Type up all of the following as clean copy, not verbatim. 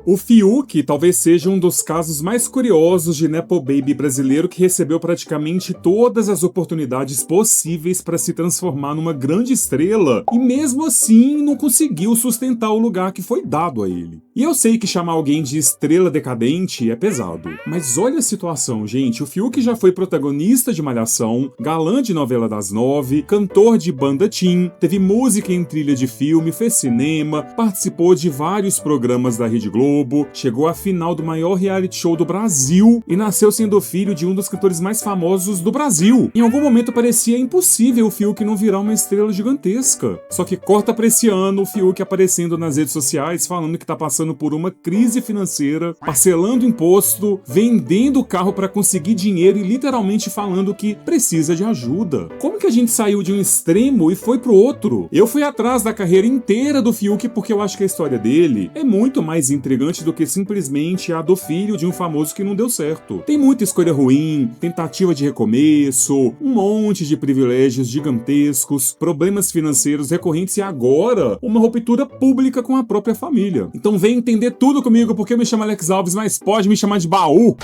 O Fiuk talvez seja um dos casos mais curiosos de Nepo Baby brasileiro que recebeu praticamente todas as oportunidades possíveis para se transformar numa grande estrela e mesmo assim não conseguiu sustentar o lugar que foi dado a ele. E eu sei que chamar alguém de estrela decadente é pesado, mas olha a situação, gente. O Fiuk já foi protagonista de Malhação, galã de novela das 9, cantor de banda teen, teve música em trilha de filme, fez cinema, participou de vários programas da Rede Globo, chegou à final do maior reality show do Brasil e nasceu sendo filho de um dos cantores mais famosos do Brasil. Em algum momento parecia impossível o Fiuk não virar uma estrela gigantesca. Só que corta pra esse ano o Fiuk aparecendo nas redes sociais falando que tá passando por uma crise financeira, parcelando imposto, vendendo o carro pra conseguir dinheiro e literalmente falando que precisa de ajuda. Como que a gente saiu de um extremo e foi pro outro? Eu fui atrás da carreira inteira do Fiuk porque eu acho que a história dele é muito mais intrigante do que simplesmente a do filho de um famoso que não deu certo. Tem muita escolha ruim, tentativa de recomeço, um monte de privilégios gigantescos, problemas financeiros recorrentes e agora uma ruptura pública com a própria família. Então vem entender tudo comigo porque eu me chamo Alex Alves, mas pode me chamar de Baú.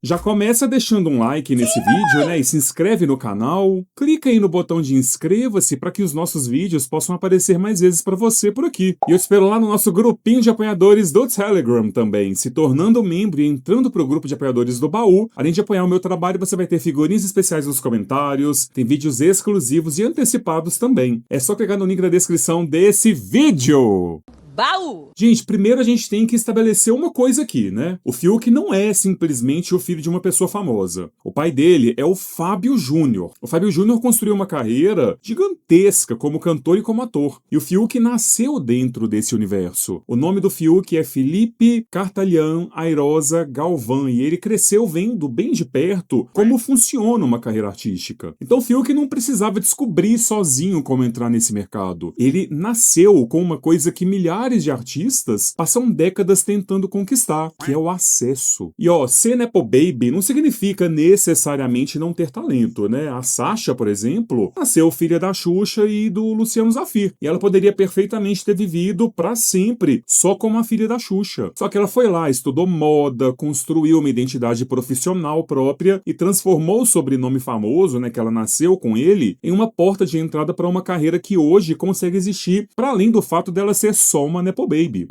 Já começa deixando um like nesse vídeo, né? E se inscreve no canal. Clica aí no botão de inscreva-se para que os nossos vídeos possam aparecer mais vezes para você por aqui. E eu espero lá no nosso grupinho de apoiadores do Telegram também. Se tornando membro e entrando pro grupo de apoiadores do Baú, além de apoiar o meu trabalho, você vai ter figurinhas especiais nos comentários, tem vídeos exclusivos e antecipados também. É só clicar no link da descrição desse vídeo. Baú! Gente, primeiro a gente tem que estabelecer uma coisa aqui, né? O Fiuk não é simplesmente o filho de uma pessoa famosa. O pai dele é o Fábio Júnior. O Fábio Júnior construiu uma carreira gigantesca como cantor e como ator. E o Fiuk nasceu dentro desse universo. O nome do Fiuk é Felipe Cartalhão Airosa Galvão e ele cresceu vendo bem de perto como funciona uma carreira artística. Então o Fiuk não precisava descobrir sozinho como entrar nesse mercado. Ele nasceu com uma coisa que milhares de artistas passam décadas tentando conquistar, que é o acesso. E ser Nepo Baby não significa necessariamente não ter talento, né? A Sasha, por exemplo, nasceu filha da Xuxa e do Luciano Zafir. E ela poderia perfeitamente ter vivido pra sempre só como a filha da Xuxa. Só que ela foi lá, estudou moda, construiu uma identidade profissional própria e transformou o sobrenome famoso, né, que ela nasceu com ele, em uma porta de entrada para uma carreira que hoje consegue existir, para além do fato dela ser só uma Nepo Baby.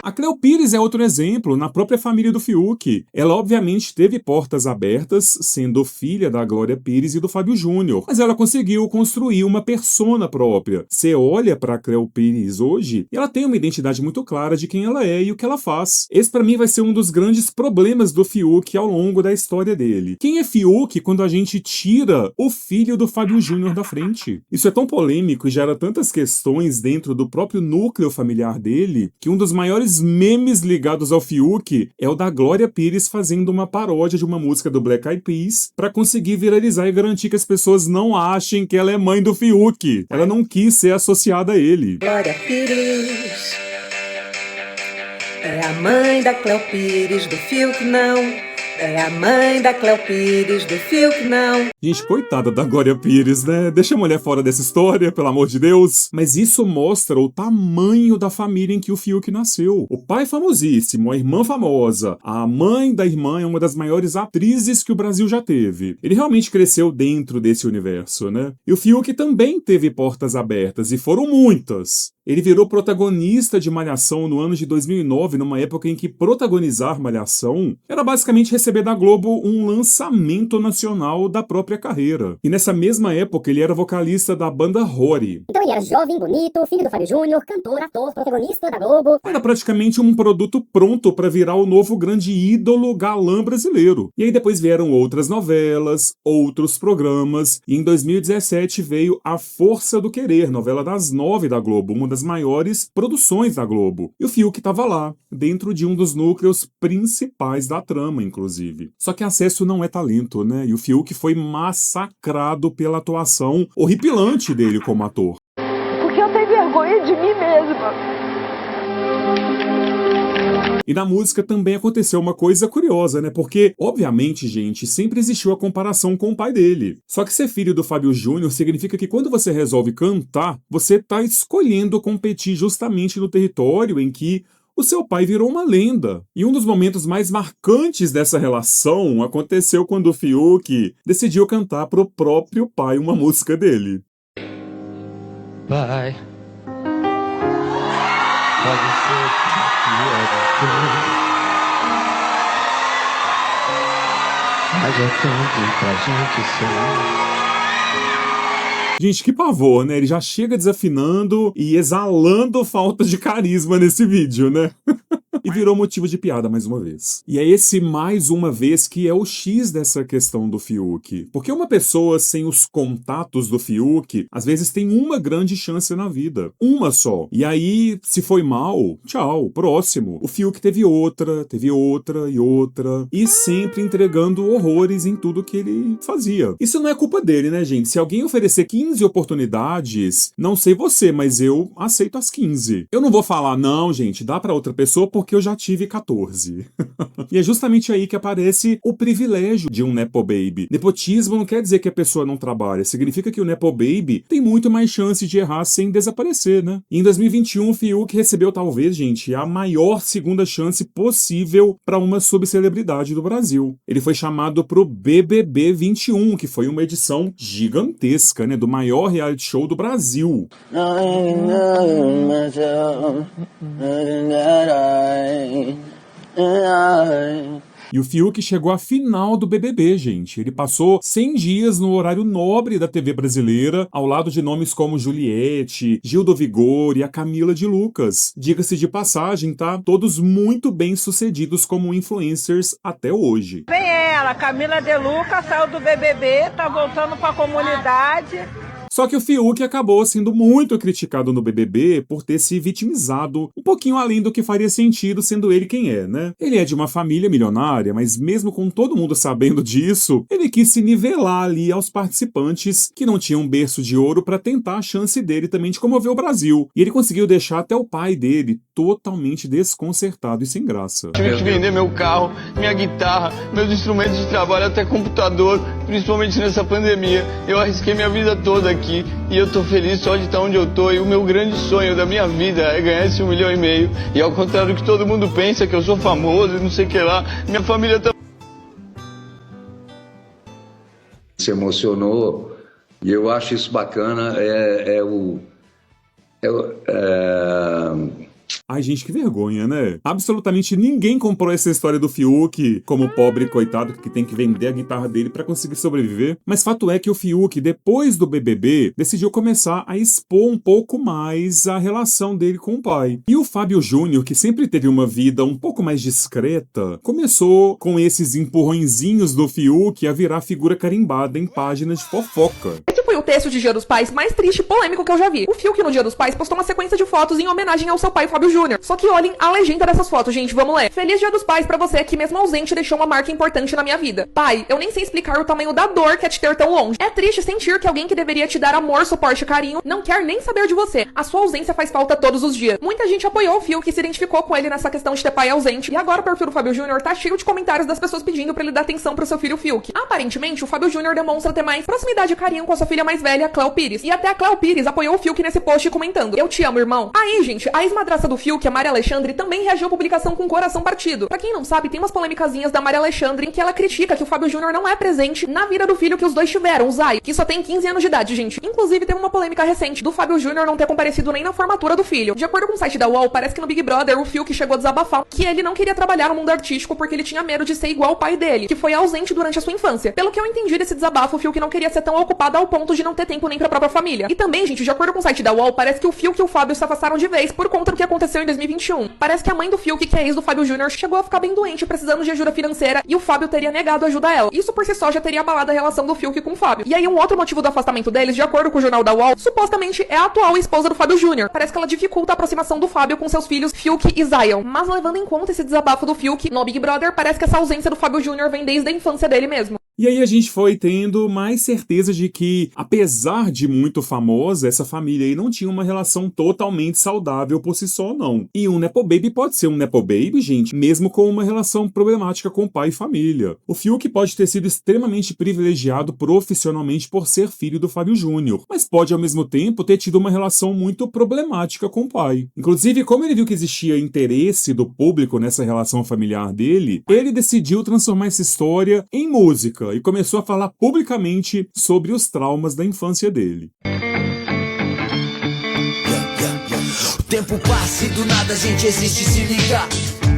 A Cleo Pires é outro exemplo, na própria família do Fiuk. Ela obviamente teve portas abertas, sendo filha da Glória Pires e do Fábio Júnior, mas ela conseguiu construir uma persona própria. Você olha pra Cleo Pires hoje e ela tem uma identidade muito clara de quem ela é e o que ela faz. Esse pra mim vai ser um dos grandes problemas do Fiuk ao longo da história dele. Quem é Fiuk quando a gente tira o filho do Fábio Júnior da frente? Isso é tão polêmico e gera tantas questões dentro do próprio núcleo familiar dele, que um dos maiores memes ligados ao Fiuk é o da Glória Pires fazendo uma paródia de uma música do Black Eyed Peas pra conseguir viralizar e garantir que as pessoas não achem que ela é mãe do Fiuk. Ela não quis ser associada a ele. Glória Pires é a mãe da Cleo Pires, do Fiuk não. É a mãe da Cleo Pires, do Fiuk não. Gente, coitada da Glória Pires, né? Deixa a mulher fora dessa história, pelo amor de Deus. Mas isso mostra o tamanho da família em que o Fiuk nasceu. O pai famosíssimo, a irmã famosa, a mãe da irmã é uma das maiores atrizes que o Brasil já teve. Ele realmente cresceu dentro desse universo, né? E o Fiuk também teve portas abertas, e foram muitas. Ele virou protagonista de Malhação no ano de 2009, numa época em que protagonizar Malhação era basicamente receber da Globo um lançamento nacional da própria carreira. E nessa mesma época ele era vocalista da banda Rory. Então ele era jovem, bonito, filho do Fábio Júnior, cantor, ator, protagonista da Globo. Era praticamente um produto pronto para virar o novo grande ídolo galã brasileiro. E aí depois vieram outras novelas, outros programas, e em 2017 veio A Força do Querer, novela das 9 da Globo, uma das maiores produções da Globo. E o Fiuk estava lá, dentro de um dos núcleos principais da trama, inclusive. Só que Acesso não é talento, né? E o Fiuk foi massacrado pela atuação horripilante dele como ator. Porque eu tenho vergonha de mim mesma. E na música também aconteceu uma coisa curiosa, né? Porque, obviamente, gente, sempre existiu a comparação com o pai dele. Só que ser filho do Fábio Júnior significa que quando você resolve cantar, você tá escolhendo competir justamente no território em que o seu pai virou uma lenda. E um dos momentos mais marcantes dessa relação aconteceu quando o Fiuk decidiu cantar pro próprio pai uma música dele. Pai, pode ser que mas é tanto pra gente ser. Gente, que pavor, né? Ele já chega desafinando e exalando falta de carisma nesse vídeo, né? E virou motivo de piada mais uma vez. E é esse mais uma vez que é o X dessa questão do Fiuk. Porque uma pessoa sem os contatos do Fiuk, às vezes tem uma grande chance na vida. Uma só. E aí, se foi mal, tchau, próximo. O Fiuk teve outra e outra. E sempre entregando horrores em tudo que ele fazia. Isso não é culpa dele, né, gente? Se alguém oferecer 15 oportunidades, não sei você, mas eu aceito as 15. Eu não vou falar, não, gente, dá pra outra pessoa porque eu já tive 14. E é justamente aí que aparece o privilégio de um Nepo Baby. Nepotismo não quer dizer que a pessoa não trabalha, significa que o Nepo Baby tem muito mais chance de errar sem desaparecer, né? E em 2021, o Fiuk recebeu, talvez, gente, a maior segunda chance possível para uma subcelebridade do Brasil. Ele foi chamado pro BBB 21, que foi uma edição gigantesca, né? Do maior reality show do Brasil. E o Fiuk chegou à final do BBB, gente. Ele passou 100 dias no horário nobre da TV brasileira, ao lado de nomes como Juliette, Gil do Vigor e a Camila de Lucas. Diga-se de passagem, tá? Todos muito bem sucedidos como influencers até hoje. Vem ela, Camila de Lucas, saiu do BBB, tá voltando pra comunidade. Só que o Fiuk acabou sendo muito criticado no BBB por ter se vitimizado um pouquinho além do que faria sentido sendo ele quem é, né? Ele é de uma família milionária, mas mesmo com todo mundo sabendo disso, ele quis se nivelar ali aos participantes que não tinham berço de ouro pra tentar a chance dele também de comover o Brasil. E ele conseguiu deixar até o pai dele totalmente desconcertado e sem graça. Tive que vender meu carro, minha guitarra, meus instrumentos de trabalho, até computador, principalmente nessa pandemia. Eu arrisquei minha vida toda aqui e eu tô feliz só de estar onde eu tô. E o meu grande sonho da minha vida é ganhar esse 1,5 milhão. E ao contrário do que todo mundo pensa, que eu sou famoso e não sei o que lá, minha família tá... Se emocionou e eu acho isso bacana, Ai, gente, que vergonha, né? Absolutamente ninguém comprou essa história do Fiuk como pobre coitado que tem que vender a guitarra dele pra conseguir sobreviver. Mas fato é que o Fiuk, depois do BBB, decidiu começar a expor um pouco mais a relação dele com o pai. E o Fábio Júnior, que sempre teve uma vida um pouco mais discreta, começou com esses empurrõezinhos do Fiuk a virar figura carimbada em páginas de fofoca. Esse foi o texto de Dia dos Pais mais triste e polêmico que eu já vi. O Fiuk no Dia dos Pais postou uma sequência de fotos em homenagem ao seu pai Fábio Júnior. Só que olhem a legenda dessas fotos, gente, vamos ler. Feliz Dia dos Pais pra você que mesmo ausente deixou uma marca importante na minha vida. Pai, eu nem sei explicar o tamanho da dor que é te ter tão longe. É triste sentir que alguém que deveria te dar amor, suporte e carinho não quer nem saber de você. A sua ausência faz falta todos os dias. Muita gente apoiou o Fiuk e se identificou com ele nessa questão de ter pai ausente. E agora o perfil do Fábio Júnior tá cheio de comentários das pessoas pedindo pra ele dar atenção pro seu filho Fiuk. Aparentemente, o Fábio Júnior demonstra ter mais proximidade e carinho com a sua filha mais velha, Cléo Pires. E até a Cléo Pires apoiou o Fiuk nesse post comentando: eu te amo, irmão. Aí, gente, a ex-madraça do Fiuk, a Maria Alexandre, também reagiu à publicação com o coração partido. Pra quem não sabe, tem umas polêmicazinhas da Maria Alexandre em que ela critica que o Fábio Júnior não é presente na vida do filho que os dois tiveram, o Zay, que só tem 15 anos de idade, gente. Inclusive, teve uma polêmica recente do Fábio Júnior não ter comparecido nem na formatura do filho. De acordo com o site da UOL, parece que no Big Brother o Fiuk chegou a desabafar que ele não queria trabalhar no mundo artístico porque ele tinha medo de ser igual o pai dele, que foi ausente durante a sua infância. Pelo que eu entendi desse desabafo, o Fiuk não queria ser tão ocupado ao ponto de não ter tempo nem pra própria família. E também, gente, de acordo com o site da UOL, parece que o Fiuk e o Fábio se afastaram de vez por conta do que aconteceu em 2021. Parece que a mãe do Fiuk, que é ex do Fábio Júnior, chegou a ficar bem doente, precisando de ajuda financeira, e o Fábio teria negado ajuda a ela. Isso por si só já teria abalado a relação do Fiuk com o Fábio. E aí um outro motivo do afastamento deles, de acordo com o jornal da UOL, supostamente é a atual esposa do Fábio Júnior. Parece que ela dificulta a aproximação do Fábio com seus filhos Fiuk e Zion. Mas levando em conta esse desabafo do Fiuk no Big Brother, parece que essa ausência do Fábio Júnior vem desde a infância dele mesmo. E aí a gente foi tendo mais certeza de que, apesar de muito famosa, essa família aí não tinha uma relação totalmente saudável por si só, não. E um Nepo Baby pode ser um Nepo Baby, gente, mesmo com uma relação problemática com pai e família. O Fiuk pode ter sido extremamente privilegiado profissionalmente por ser filho do Fábio Júnior, mas pode ao mesmo tempo ter tido uma relação muito problemática com o pai. Inclusive, como ele viu que existia interesse do público nessa relação familiar dele, ele decidiu transformar essa história em música e começou a falar publicamente sobre os traumas da infância dele. O tempo passa e do nada a gente existe, se liga.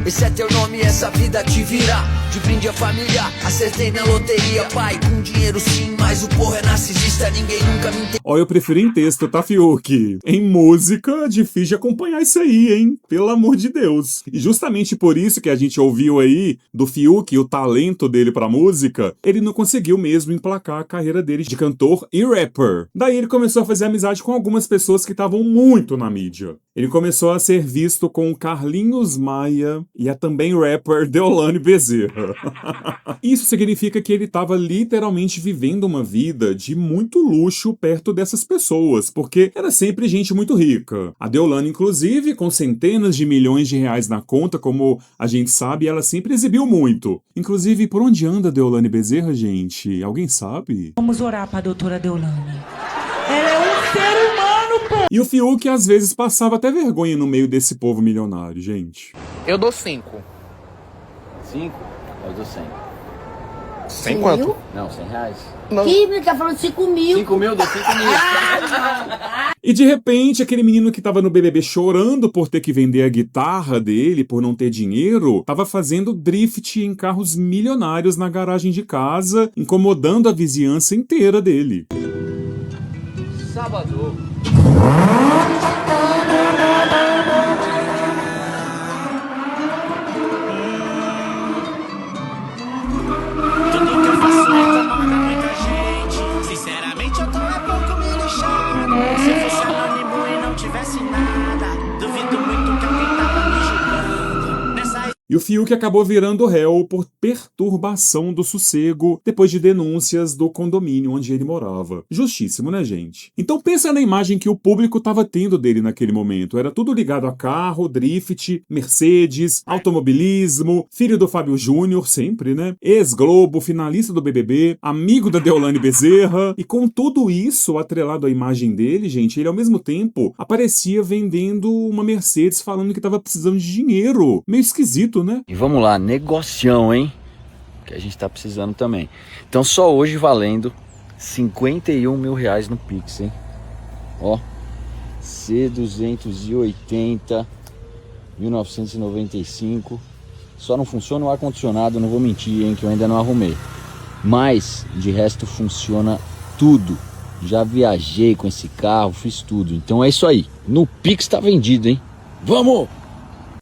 Esse é teu nome, essa vida te vira. De brinde a família, acertei na loteria. Pai, com dinheiro sim, mas o porra é narcisista. Ninguém nunca me entendeu. Ó, eu prefiro em texto, tá, Fiuk? Em música, difícil de acompanhar isso aí, hein? Pelo amor de Deus. E justamente por isso que a gente ouviu aí do Fiuk, o talento dele pra música, ele não conseguiu mesmo emplacar a carreira dele de cantor e rapper. Daí ele começou a fazer amizade com algumas pessoas que estavam muito na mídia. Ele começou a ser visto com o Carlinhos Maia e a também rapper Deolane Bezerra. Isso significa que ele estava literalmente vivendo uma vida de muito luxo perto dessas pessoas, porque era sempre gente muito rica. A Deolane, inclusive, com centenas de milhões de reais na conta, como a gente sabe, ela sempre exibiu muito. Inclusive, por onde anda a Deolane Bezerra, gente? Alguém sabe? Vamos orar para a doutora Deolane. Ela é um ser humano, pô! E o Fiuk, às vezes, passava até vergonha no meio desse povo milionário, gente. Eu dou 5. 5? Eu dou 100. 100 quanto? Não, 100 reais. Ele tá falando 5 mil. 5 mil, eu dou 5 mil. E de repente, aquele menino que tava no BBB chorando por ter que vender a guitarra dele, por não ter dinheiro, tava fazendo drift em carros milionários na garagem de casa, incomodando a vizinhança inteira dele. Sábado. Tudo que eu faço incomoda muita gente. Sinceramente eu tô pouco me lixando. Se fosse anônimo e não tivesse nada, duvido muito que alguém tava me julgando. Nessa E o Fiuk acabou virando réu por perturbação do sossego depois de denúncias do condomínio onde ele morava. Justíssimo, né, gente? Então pensa na imagem que o público estava tendo dele naquele momento. Era tudo ligado a carro, drift, Mercedes, automobilismo, filho do Fábio Júnior, sempre, né? Ex-Globo, finalista do BBB, amigo da Deolane Bezerra. E com tudo isso atrelado à imagem dele, gente, ele ao mesmo tempo aparecia vendendo uma Mercedes falando que estava precisando de dinheiro. Meio esquisito, né? E vamos lá, negocião, hein? Que a gente tá precisando também. Então só hoje valendo 51 mil reais no Pix, hein? Ó, C280, 1995. Só não funciona o ar-condicionado, não vou mentir, hein? Que eu ainda não arrumei. Mas, de resto, funciona tudo. Já viajei com esse carro, fiz tudo. Então é isso aí. No Pix tá vendido, hein? Vamos!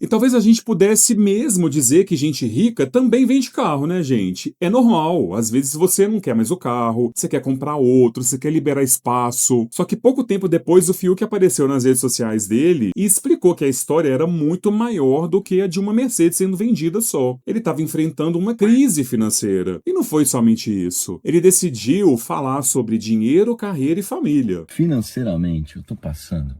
E talvez a gente pudesse mesmo dizer que gente rica também vende carro, né, gente? É normal. Às vezes você não quer mais o carro, você quer comprar outro, você quer liberar espaço. Só que pouco tempo depois o Fiuk apareceu nas redes sociais dele e explicou que a história era muito maior do que a de uma Mercedes sendo vendida só. Ele estava enfrentando uma crise financeira. E não foi somente isso. Ele decidiu falar sobre dinheiro, carreira e família. Financeiramente, eu tô passando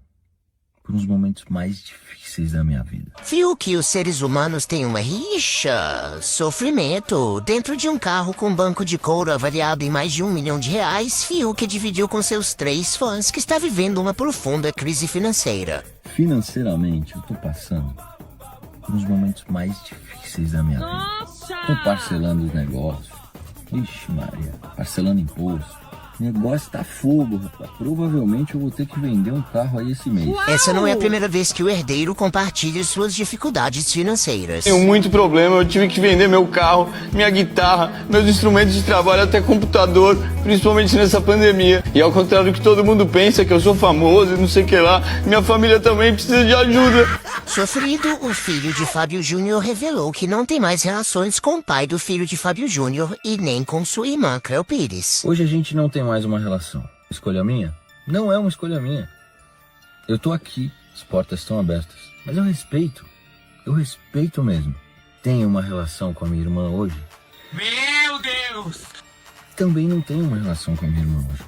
por uns momentos mais difíceis da minha vida. Fiuk, os seres humanos têm uma rixa, sofrimento. Dentro de um carro com banco de couro avaliado em mais de R$1 milhão, Fiuk dividiu com seus 3 fãs que está vivendo uma profunda crise financeira. Financeiramente, eu tô passando por uns momentos mais difíceis da minha vida. Tô parcelando os negócios. Ixi, Maria, parcelando imposto. O negócio tá fogo, rapaz. Provavelmente eu vou ter que vender um carro aí esse mês. Essa não é a primeira vez que o herdeiro compartilha suas dificuldades financeiras. Tenho muito problema, eu tive que vender meu carro, minha guitarra, meus instrumentos de trabalho, até computador, principalmente nessa pandemia. E ao contrário do que todo mundo pensa, que eu sou famoso e não sei o que lá, minha família também precisa de ajuda. Sofrido, o filho de Fábio Júnior revelou que não tem mais relações com o pai do filho de Fábio Júnior e nem com sua irmã, Cleo Pires. Hoje a gente não tem mais uma relação. Escolha minha? Não é uma escolha minha. Eu tô aqui, as portas estão abertas. Mas eu respeito mesmo. Tenho uma relação com a minha irmã hoje. Meu Deus! Também não tenho uma relação com a minha irmã hoje.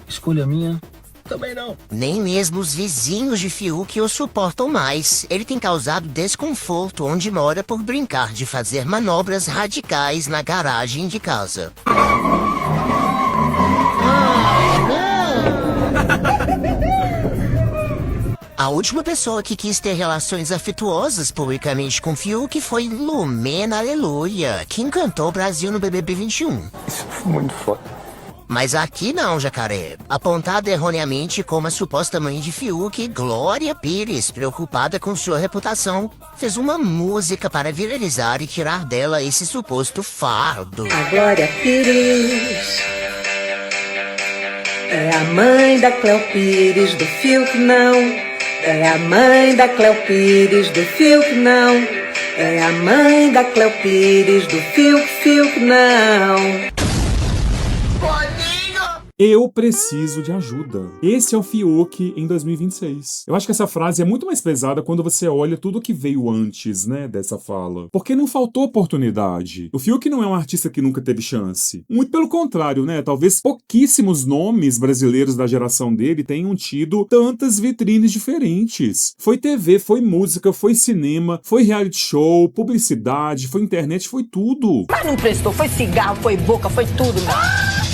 Escolha minha, também não. Nem mesmo os vizinhos de Fiuk o suportam mais. Ele tem causado desconforto onde mora por brincar de fazer manobras radicais na garagem de casa. A última pessoa que quis ter relações afetuosas publicamente com Fiuk foi Lumena Aleluia, que encantou o Brasil no BBB 21. Isso foi muito foda. Mas aqui não, Jacaré. Apontada erroneamente como a suposta mãe de Fiuk, Glória Pires, preocupada com sua reputação, fez uma música para viralizar e tirar dela esse suposto fardo. A Glória Pires é a mãe da Cléo Pires, do Fiuk não. É a mãe da Cléo Pires, do Fiuk não. É a mãe da Cléo Pires, do Fiuk não. Eu preciso de ajuda. Esse é o Fiuk em 2026. Eu acho que essa frase é muito mais pesada quando você olha tudo que veio antes, né, dessa fala. Porque não faltou oportunidade. O Fiuk não é um artista que nunca teve chance. Muito pelo contrário, né? Talvez pouquíssimos nomes brasileiros da geração dele tenham tido tantas vitrines diferentes. Foi TV, foi música, foi cinema, foi reality show, publicidade, foi internet, foi tudo. Mas não prestou, foi cigarro, foi boca, foi tudo, mano.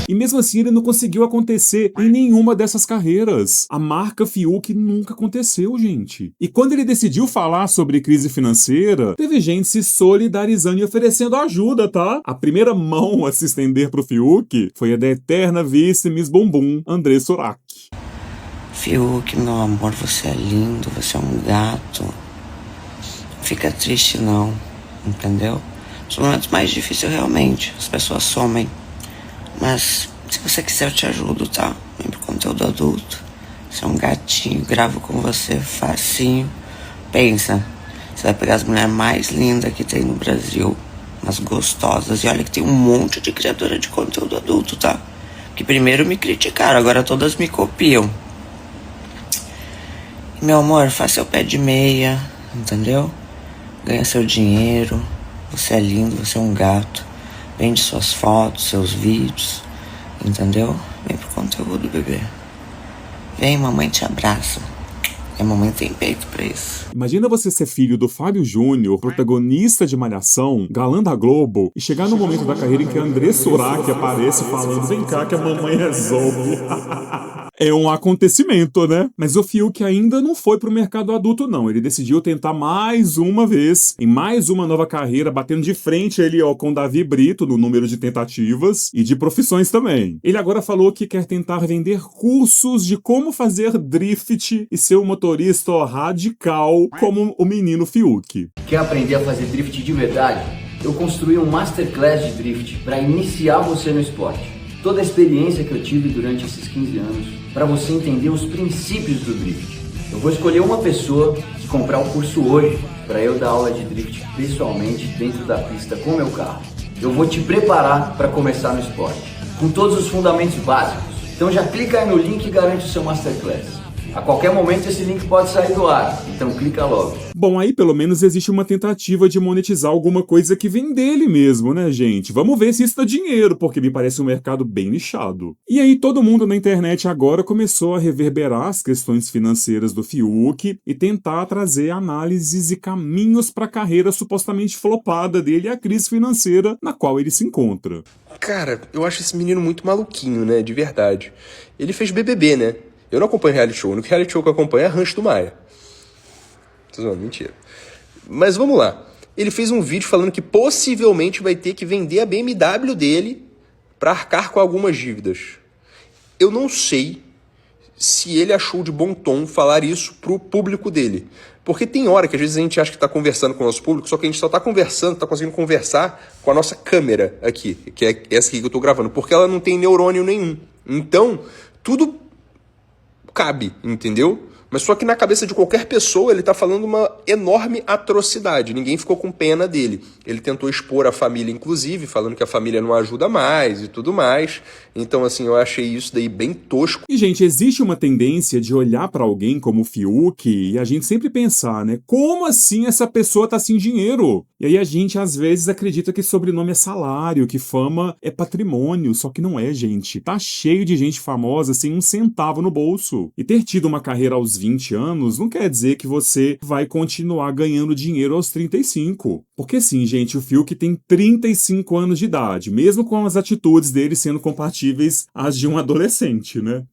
E mesmo assim ele não conseguiu acontecer em nenhuma dessas carreiras. A marca Fiuk nunca aconteceu, gente. E quando ele decidiu falar sobre crise financeira, teve gente se solidarizando e oferecendo ajuda, tá? A primeira mão a se estender pro Fiuk foi a da eterna vice Miss Bumbum, André Surak. Fiuk, meu amor, você é lindo, você é um gato. Não fica triste não, entendeu? Nos momentos mais difíceis realmente, as pessoas somem. Mas, se você quiser, eu te ajudo, tá? Vem pro conteúdo adulto. Você é um gatinho, gravo com você facinho. Pensa, você vai pegar as mulheres mais lindas que tem no Brasil, as gostosas. E olha que tem um monte de criadora de conteúdo adulto, tá? Que primeiro me criticaram, agora todas me copiam. E, meu amor, faz seu pé de meia, entendeu? Ganha seu dinheiro. Você é lindo, você é um gato. Vende suas fotos, seus vídeos, entendeu? Vem pro conteúdo, bebê. Vem, mamãe te abraça. E a mamãe tem peito pra isso. Imagina você ser filho do Fábio Júnior, protagonista de Malhação, galã da Globo, e chegar no momento da carreira em que André Surak aparece falando: vem cá que a mamãe resolve. É um acontecimento, né? Mas o Fiuk ainda não foi pro mercado adulto, não. Ele decidiu tentar mais uma vez, em mais uma nova carreira, batendo de frente ali, ó, com Davi Brito no número de tentativas e de profissões também. Ele agora falou que quer tentar vender cursos de como fazer drift e ser um motorista, ó, radical como o menino Fiuk. Quer aprender a fazer drift de verdade? Eu construí um Masterclass de drift para iniciar você no esporte. Toda a experiência que eu tive durante esses 15 anos, para você entender os princípios do drift. Eu vou escolher uma pessoa que comprar o curso hoje para eu dar aula de drift pessoalmente dentro da pista com o meu carro. Eu vou te preparar para começar no esporte, com todos os fundamentos básicos. Então já clica aí no link e garante o seu Masterclass. A qualquer momento esse link pode sair do ar, então clica logo. Bom, aí pelo menos existe uma tentativa de monetizar alguma coisa que vem dele mesmo, né, gente? Vamos ver se isso dá dinheiro, porque me parece um mercado bem nichado. E aí todo mundo na internet agora começou a reverberar as questões financeiras do Fiuk e tentar trazer análises e caminhos para a carreira supostamente flopada dele e a crise financeira na qual ele se encontra. Cara, eu acho esse menino muito maluquinho, né, de verdade. Ele fez BBB, né? Eu não acompanho reality show, o único reality show que eu acompanho é Rancho do Maia. Tô zoando, mentira. Mas vamos lá. Ele fez um vídeo falando que possivelmente vai ter que vender a BMW dele para arcar com algumas dívidas. Eu não sei se ele achou de bom tom falar isso pro público dele. Porque tem hora que às vezes a gente acha que tá conversando com o nosso público, só que a gente só tá conversando, tá conseguindo conversar com a nossa câmera aqui, que é essa aqui que eu tô gravando, porque ela não tem neurônio nenhum. Então, tudo cabe, entendeu? Mas só que na cabeça de qualquer pessoa ele tá falando uma enorme atrocidade. Ninguém ficou com pena dele. Ele tentou expor a família, inclusive, falando que a família não ajuda mais e tudo mais. Então, assim, eu achei isso daí bem tosco. E, gente, existe uma tendência de olhar pra alguém como o Fiuk e a gente sempre pensar, né? Como assim essa pessoa tá sem dinheiro? E aí a gente, às vezes, acredita que sobrenome é salário, que fama é patrimônio. Só que não é, gente. Tá cheio de gente famosa sem um centavo no bolso. E ter tido uma carreira aos 20 anos não quer dizer que você vai continuar ganhando dinheiro aos 35. Porque sim, gente, o Fiuk tem 35 anos de idade, mesmo com as atitudes dele sendo compatíveis às de um adolescente, né?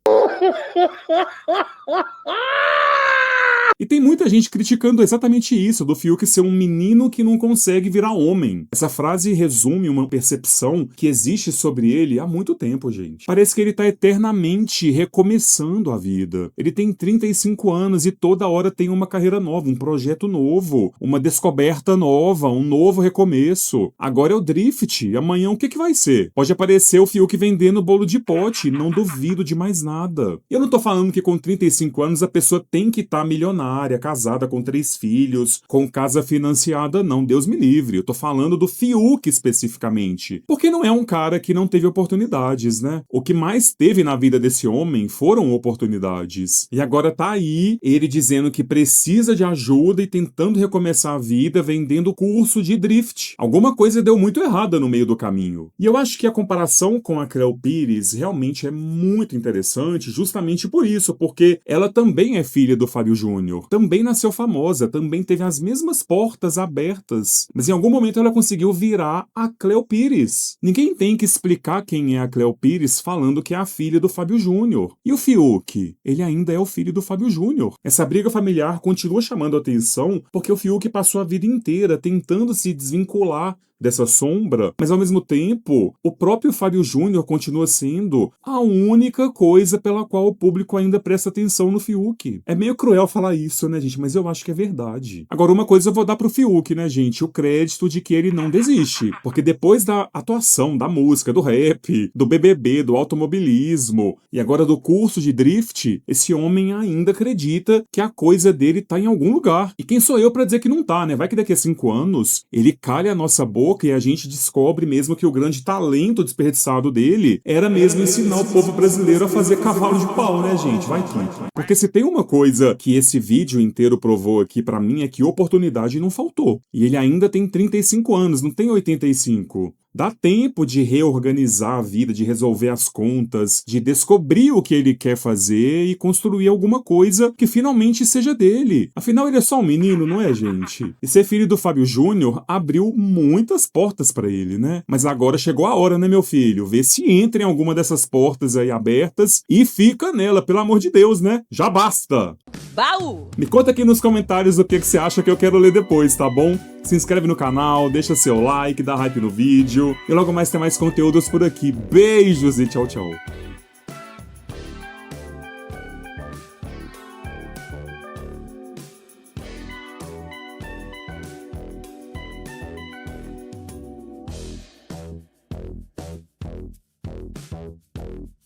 E tem muita gente criticando exatamente isso, do Fiuk ser um menino que não consegue virar homem. Essa frase resume uma percepção que existe sobre ele há muito tempo, gente. Parece que ele tá eternamente recomeçando a vida. Ele tem 35 anos e toda hora tem uma carreira nova, um projeto novo, uma descoberta nova, um novo recomeço. Agora é o Drift, amanhã o que vai ser? Pode aparecer o Fiuk vendendo bolo de pote, não duvido de mais nada. Eu não tô falando que com 35 anos a pessoa tem que estar milionária, casada com 3 filhos, com casa financiada, não, Deus me livre. Eu tô falando do Fiuk especificamente. Porque não é um cara que não teve oportunidades, né? O que mais teve na vida desse homem foram oportunidades. E agora tá aí, ele dizendo que precisa de ajuda e tentando recomeçar a vida vendendo curso de drift. Alguma coisa deu muito errada no meio do caminho. E eu acho que a comparação com a Cleo Pires realmente é muito interessante, justamente por isso, porque ela também é filha do Fábio Júnior. Também nasceu famosa, também teve as mesmas portas abertas, mas em algum momento ela conseguiu virar a Cleo Pires. Ninguém tem que explicar quem é a Cleo Pires falando que é a filha do Fábio Júnior. E o Fiuk? Ele ainda é o filho do Fábio Júnior. Essa briga familiar continua chamando atenção porque o Fiuk passou a vida inteira tentando se desvincular dessa sombra, mas ao mesmo tempo, o próprio Fábio Júnior continua sendo a única coisa pela qual o público ainda presta atenção no Fiuk. É meio cruel falar isso, né, gente? Mas eu acho que é verdade. Agora, uma coisa eu vou dar pro Fiuk, né, gente? O crédito de que ele não desiste. Porque depois da atuação, da música, do rap, do BBB, do automobilismo e agora do curso de drift, esse homem ainda acredita que a coisa dele tá em algum lugar. E quem sou eu pra dizer que não tá, né? Vai que daqui a 5 anos ele calha a nossa boca e a gente descobre mesmo que o grande talento desperdiçado dele era mesmo ensinar o povo brasileiro a fazer cavalo de pau, né, gente? Vai que. Porque se tem uma coisa que esse vídeo inteiro provou aqui pra mim é que oportunidade não faltou. E ele ainda tem 35 anos, não tem 85. Dá tempo de reorganizar a vida, de resolver as contas, de descobrir o que ele quer fazer e construir alguma coisa que finalmente seja dele. Afinal, ele é só um menino, não é, gente? E ser filho do Fábio Júnior abriu muitas portas pra ele, né? Mas agora chegou a hora, né, meu filho? Vê se entra em alguma dessas portas aí abertas e fica nela, pelo amor de Deus, né? Já basta! Baú! Me conta aqui nos comentários o que você acha que eu quero ler depois, tá bom? Se inscreve no canal, deixa seu like, dá hype no vídeo. E logo mais tem mais conteúdos por aqui. Beijos e tchau, tchau.